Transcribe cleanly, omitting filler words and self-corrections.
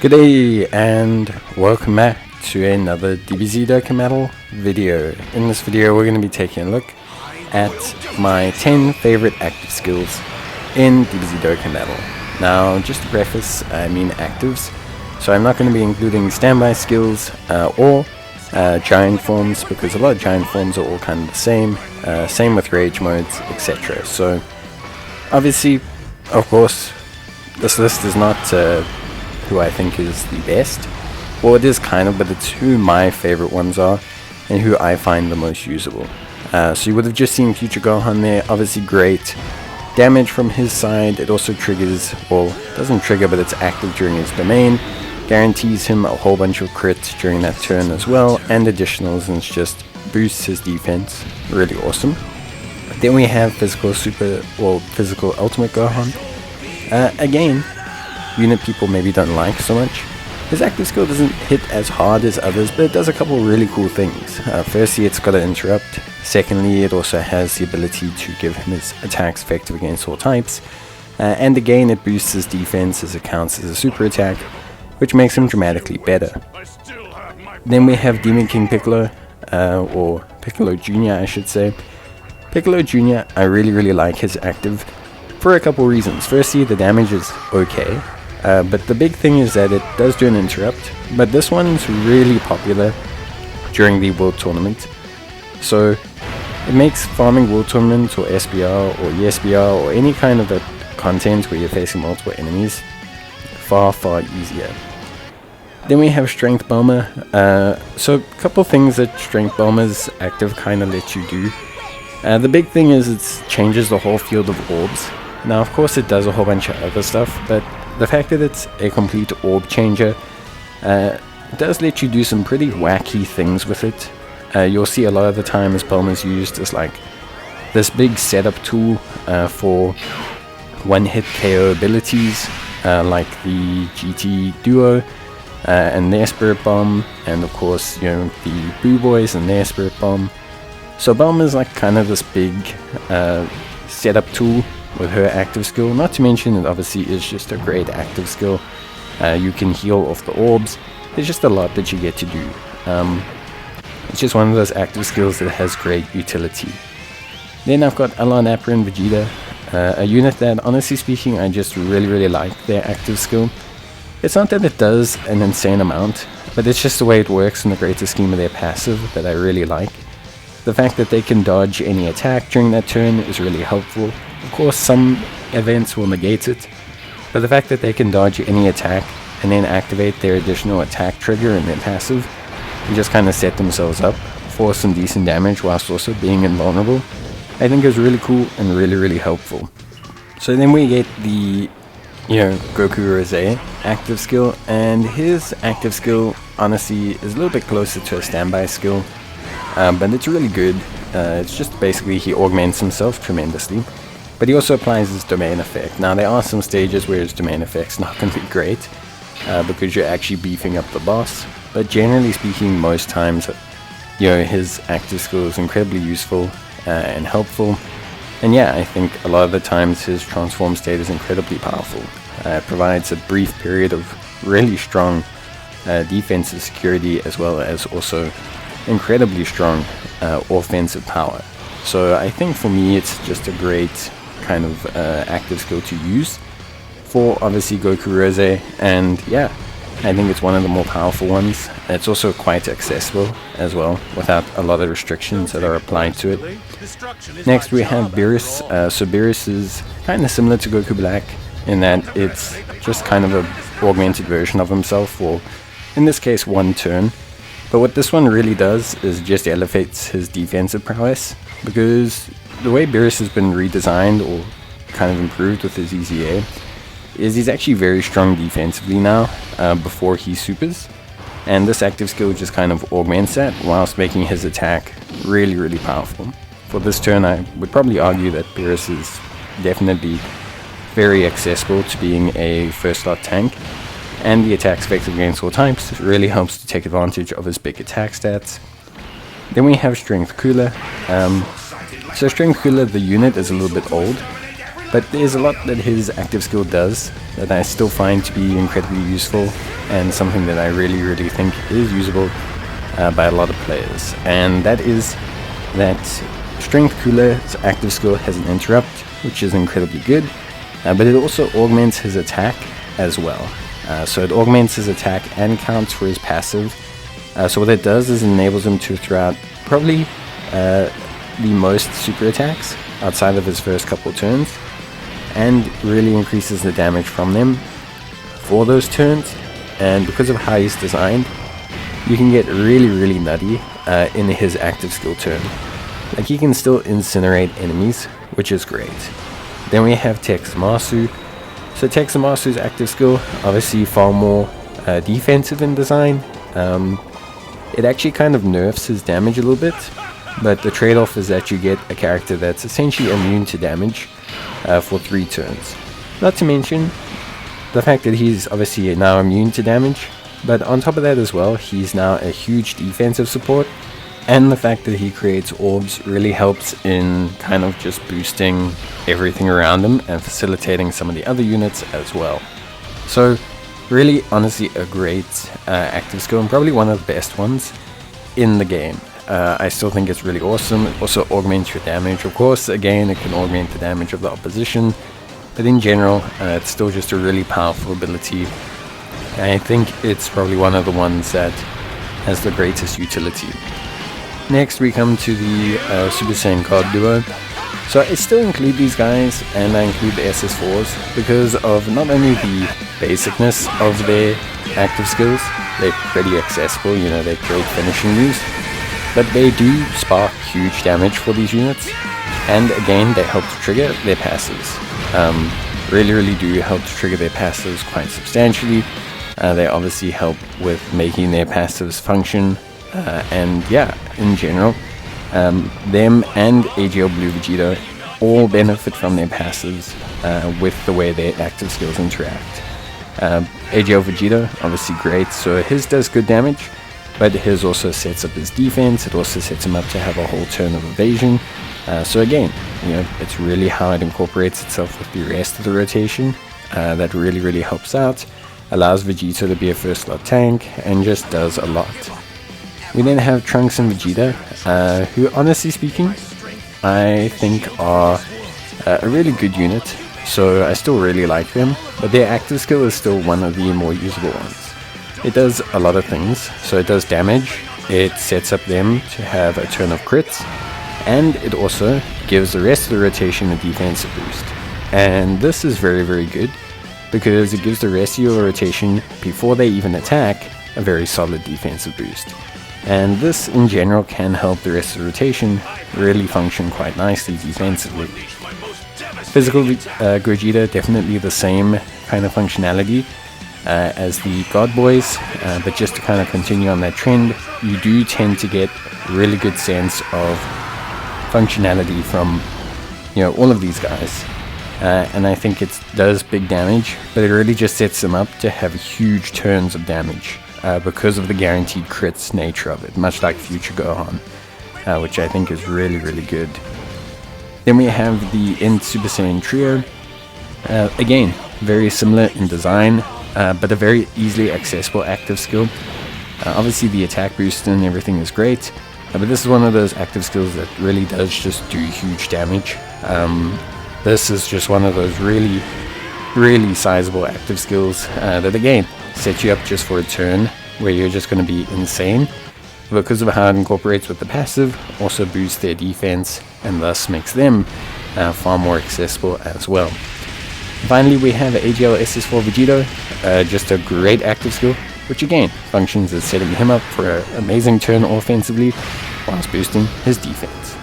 Good day and welcome back to another DBZ Dokkan video. In this video we're going to be taking a look at my 10 favorite active skills in DBZ Dokkan. Now just to preface, I mean actives, so I'm not going to be including standby skills or giant forms, because a lot of giant forms are all kind of the same, same with rage modes, etc. So obviously, of course, this list is not who I think is the best. Well, it is kind of, but it's who my favorite ones are and who I find the most usable. So you would have just seen Future Gohan there, obviously great damage from his side. It also triggers, well, doesn't trigger, but it's active during his domain, guarantees him a whole bunch of crits during that turn as well, and additionals, and it just boosts his defense. Really awesome. Then we have physical ultimate Gohan. Again, unit people maybe don't like so much. His active skill doesn't hit as hard as others, but it does a couple really cool things. Firstly, it's got an interrupt. Secondly, it also has the ability to give him his attacks effective against all types. And again, it boosts his defense as it counts as a super attack, which makes him dramatically better. Then we have Demon King Piccolo, or Piccolo Jr. I should say. Piccolo Jr., I really like his active for a couple reasons. Firstly, the damage is okay. But the big thing is that it does do an interrupt, but this one's really popular during the World Tournament. So it makes farming World Tournament or SBR or ESBR or any kind of content where you're facing multiple enemies far easier. Then we have Strength Bomber. So a couple things that Strength Bomber's active kind of lets you do. The big thing is it changes the whole field of orbs. Now of course it does a whole bunch of other stuff, but the fact that it's a complete orb changer does let you do some pretty wacky things with it. You'll see a lot of the time as Bulma's used as like this big setup tool for one-hit KO abilities, like the GT Duo and their Spirit Bomb, and of course, you know, the Boo Boys and their Spirit Bomb. So Bulma's like kind of this big setup tool with her active skill. Not to mention it obviously is just a great active skill. You can heal off the orbs. There's just a lot that you get to do. It's just one of those active skills that has great utility. Then I've got Alon, Appa and Vegeta, a unit that honestly speaking I just really like their active skill. It's not that it does an insane amount, but it's just the way it works in the greater scheme of their passive that I really like. The fact that they can dodge any attack during that turn is really helpful. Of course, some events will negate it, but the fact that they can dodge any attack and then activate their additional attack trigger in their passive and just kind of set themselves up for some decent damage whilst also being invulnerable, I think is really cool and really helpful. So then we get the, Goku Rose active skill, and his active skill honestly is a little bit closer to a standby skill, but it's really good. It's just basically he augments himself tremendously. But he also applies his domain effect. Now there are some stages where his domain effect's not going to be great, because you're actually beefing up the boss. But generally speaking, most times, his active skill is incredibly useful and helpful. And yeah, I think a lot of the times his transform state is incredibly powerful. It provides a brief period of really strong defensive security, as well as also incredibly strong offensive power. So I think for me it's just a great kind of active skill to use for obviously Goku Rose, and yeah, I think it's one of the more powerful ones. It's also quite accessible as well, without a lot of restrictions that are applied to it. Next we have Beerus. So Beerus is kind of similar to Goku Black in that it's just kind of a augmented version of himself for, in this case, one turn. But what this one really does is just elevates his defensive prowess, because the way Beerus has been redesigned or kind of improved with his EZA is he's actually very strong defensively now before he supers, and this active skill just kind of augments that whilst making his attack really powerful. For this turn I would probably argue that Beerus is definitely very accessible to being a first slot tank, and the attacks effective against all types really helps to take advantage of his big attack stats. Then we have Strength Cooler. So Strength Cooler, the unit, is a little bit old, But there's a lot that his active skill does that I still find to be incredibly useful, and something that I really think is usable by a lot of players. And that is that Strength Cooler's active skill has an interrupt, which is incredibly good, but it also augments his attack as well. So it augments his attack and counts for his passive. So what it does is it enables him to throw out probably the most super attacks outside of his first couple turns, and really increases the damage from them for those turns. And because of how he's designed, you can get really nutty in his active skill turn. Like, he can still incinerate enemies, which is great. Then we have Texamasu. So Texamasu's active skill, obviously far more defensive in design. It actually kind of nerfs his damage a little bit, but the trade-off is that you get a character that's essentially immune to damage for 3 turns. Not to mention the fact that he's obviously now immune to damage, but on top of that as well, he's now a huge defensive support, and the fact that he creates orbs really helps in kind of just boosting everything around him and facilitating some of the other units as well. So really, honestly, a great active skill, and probably one of the best ones in the game. I still think it's really awesome. It also augments your damage. Of course, again, it can augment the damage of the opposition, but in general, it's still just a really powerful ability. I think it's probably one of the ones that has the greatest utility. Next, we come to the Super Saiyan God Duo. So I still include these guys, and I include the SS4s because of not only the basicness of their active skills, they're pretty accessible, you know, they're great finishing moves, but they do spark huge damage for these units, and again, they help to trigger their passives. Really do help to trigger their passives quite substantially. They obviously help with making their passives function, and yeah, in general, them and AGL Blue Vegeta all benefit from their passives with the way their active skills interact. AGL Vegeta, obviously great, so his does good damage, but his also sets up his defense. It also sets him up to have a whole turn of evasion. So again, you know, it's really how it incorporates itself with the rest of the rotation that really helps out, allows Vegeta to be a first slot tank, and just does a lot. We then have Trunks and Vegeta, who, honestly speaking, I think are a really good unit, so I still really like them, but their active skill is still one of the more usable ones. It does a lot of things, so it does damage, it sets up them to have a turn of crits, and it also gives the rest of the rotation a defensive boost. And this is very good, because it gives the rest of your rotation, before they even attack, a very solid defensive boost. And this in general can help the rest of the rotation really function quite nicely defensively. Physical Gogeta, definitely the same kind of functionality as the God Boys, but just to kind of continue on that trend, you do tend to get really good sense of functionality from, you know, all of these guys. And I think it does big damage, but it really just sets them up to have huge turns of damage. Because of the guaranteed crits nature of it, much like Future Gohan, which I think is really good. Then we have the End Super Saiyan Trio. Again, very similar in design, but a very easily accessible active skill. Obviously the attack boost and everything is great, but this is one of those active skills that really does just do huge damage. This is just one of those really sizable active skills that again set you up just for a turn where you're just going to be insane. Because of how it incorporates with the passive, also boosts their defense and thus makes them far more accessible as well. Finally, we have AGL SS4 Vegeta, just a great active skill, which again functions as setting him up for an amazing turn offensively whilst boosting his defense.